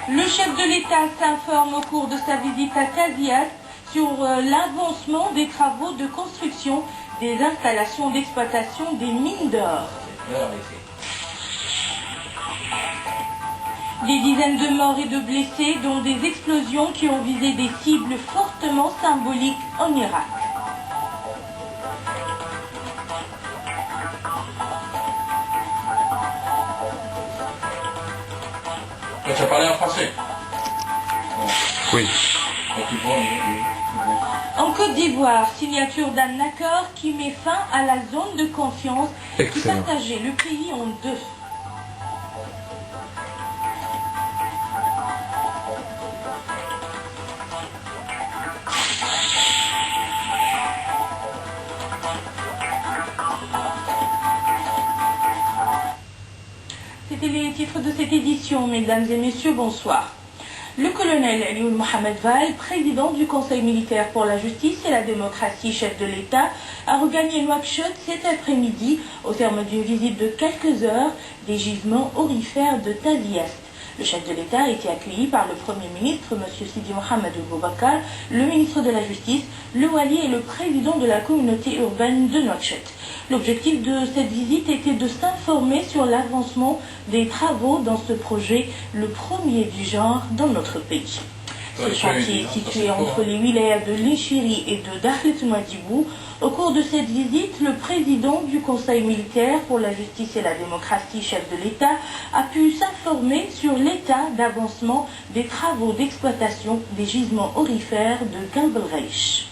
Le chef de l'État s'informe au cours de sa visite à Tazias sur l'avancement des travaux de construction des installations d'exploitation des mines d'or. Des dizaines de morts et de blessés, dont des explosions qui ont visé des cibles fortement symboliques en Irak. Tu as parlé en français? Oui. En Côte d'Ivoire, signature d'un accord qui met fin à la zone de confiance qui partageait le pays en deux. C'était les titres de cette édition, mesdames et messieurs, bonsoir. Le colonel Elioun Mohamed Val, président du Conseil militaire pour la justice et la démocratie, chef de l'État, a regagné Nouakchott cet après-midi au terme d'une visite de quelques heures des gisements aurifères de Tazias. Le chef de l'État a été accueilli par le Premier ministre, M. Sidi Mohamed Boubacar, le ministre de la Justice, le wali et le président de la communauté urbaine de Nouakchott. L'objectif de cette visite était de s'informer sur l'avancement des travaux dans ce projet, le premier du genre dans notre pays. Ce chantier est situé entre les wilayas de Linchiri et de Dakhlet Mouadibou. Au cours de cette visite, le président du Conseil militaire pour la justice et la démocratie, chef de l'État, a pu s'informer sur l'état d'avancement des travaux d'exploitation des gisements aurifères de Gambel Reich.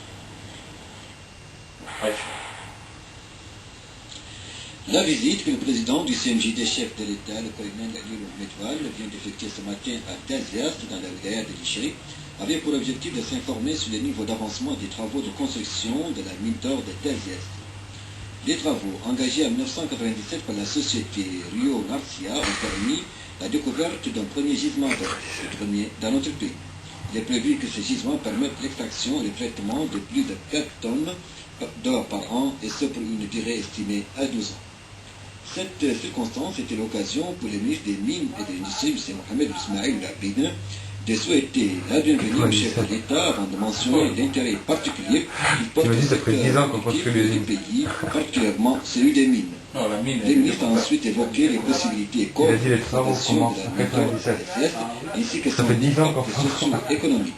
La visite que le président du CMJD, chef de l'État, le colonel Elioun Mohamed Val, vient d'effectuer ce matin à Tazias, dans la wilaya de Linchiri, avait pour objectif de s'informer sur le niveau d'avancement des travaux de construction de la mine d'or de Tazias. Les travaux engagés en 1997 par la société Rio Narcia ont permis la découverte d'un premier gisement d'or, le premier dans notre pays. Il est prévu que ce gisement permette l'extraction et le traitement de plus de 4 tonnes d'or par an, et ce pour une durée estimée à 12 ans. Cette circonstance était l'occasion pour le ministre des Mines et de l'Industrie, M. Mohamed Ismail Labine, de souhaiter la bienvenue au chef de l'État avant de mentionner l'intérêt particulier qu'il porte au secteur du pays, particulièrement celui des mines. Le ministre a ensuite évoqué les possibilités et coopérations de la mine ainsi que son impact socio-économique.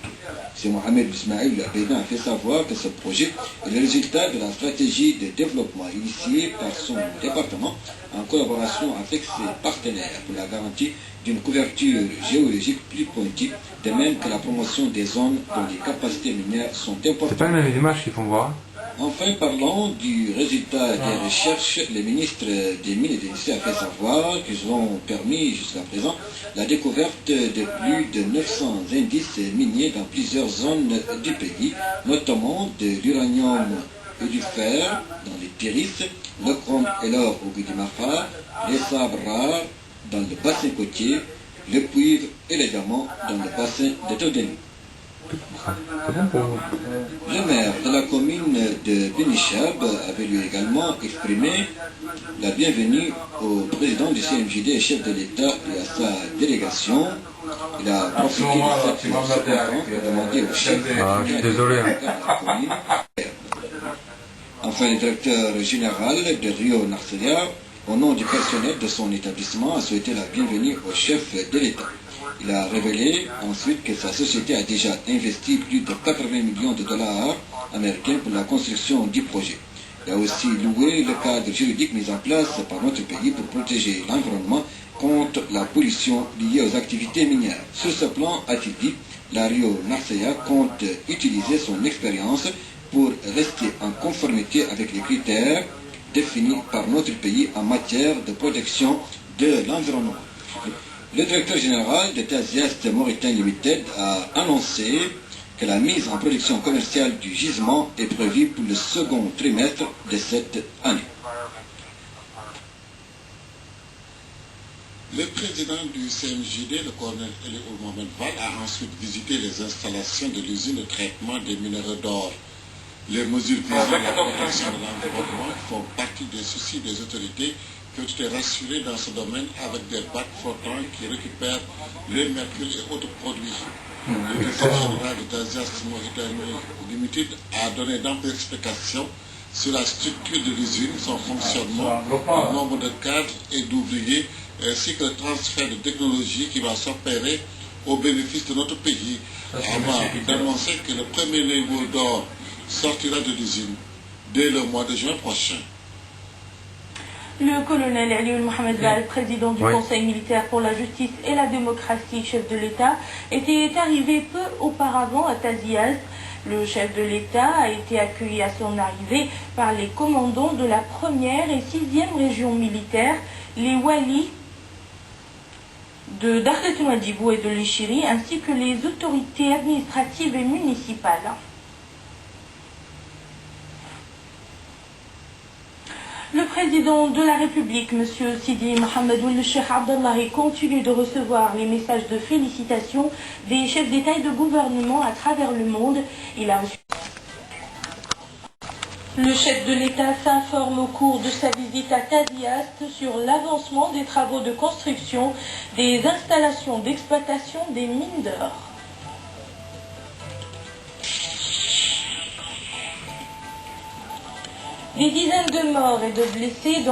M. Mohamed Ismail Labine a fait savoir que ce projet est le résultat de la stratégie de développement initiée par son département en collaboration avec ses partenaires pour la garantie d'une couverture géologique plus pointue, de même que la promotion des zones dont les capacités minières sont importantes. C'est pas la même image qu'il faut voir. Enfin, parlant du résultat des recherches, le ministre des Mines et de l'Industrie a fait savoir qu'ils ont permis jusqu'à présent la découverte de plus de 900 indices miniers dans plusieurs zones du pays, notamment de l'uranium et du fer dans les Piris, le chrome et l'or au Guidimafar, les sabres rares dans le bassin côtier, le cuivre et les diamants dans le bassin de Todeni. Le maire de la commune de Benichab avait lui également exprimé la bienvenue au président du CMJD et chef de l'État et à sa délégation. Il a profité de cette circonstance pour demander au chef de la commune. Enfin, le directeur général de Rio Narcia, au nom du personnel de son établissement, a souhaité la bienvenue au chef de l'État. Il a révélé ensuite que sa société a déjà investi plus de 80 millions de dollars américains pour la construction du projet. Il a aussi loué le cadre juridique mis en place par notre pays pour protéger l'environnement contre la pollution liée aux activités minières. Sur ce plan, a-t-il dit, la Rio Narcia compte utiliser son expérience pour rester en conformité avec les critères définis par notre pays en matière de protection de l'environnement. Le directeur général de Tazias Mauritanie Limited a annoncé que la mise en production commerciale du gisement est prévue pour le second trimestre de cette année. Le président du CMJD, le colonel Elioun Mohamed Val, a ensuite visité les installations de l'usine de traitement des minéraux d'or Les mesures visant la protection de l'environnement font partie des soucis des autorités qui ont été rassurées dans ce domaine avec des bacs flottants qui récupèrent le mercure et autres produits. Le directeur général de Tazias Limited a donné d'amples explications sur la structure de l'usine, son fonctionnement, le nombre de cadres et d'ouvriers, ainsi que le transfert de technologie qui va s'opérer au bénéfice de notre pays, avant d'annoncer que le premier lingot d'or sortira de l'usine dès le mois de juin prochain. Le colonel Alioune Mohamed Vall, président du Conseil militaire pour la justice et la démocratie, chef de l'État, était arrivé peu auparavant à Tazias. Le chef de l'État a été accueilli à son arrivée par les commandants de la 1e et 6e région militaire, les Walis de Dakhlet Nouadhibou et de l'Ichiri, ainsi que les autorités administratives et municipales. Le président de la République, M. Sidi Mohamed Ould Cheikh Abdallahi, continue de recevoir les messages de félicitations des chefs d'État et de gouvernement à travers le monde. Il a reçu... Le chef de l'État s'informe au cours de sa visite à Tazias sur l'avancement des travaux de construction des installations d'exploitation des mines d'or. Des dizaines de morts et de blessés dans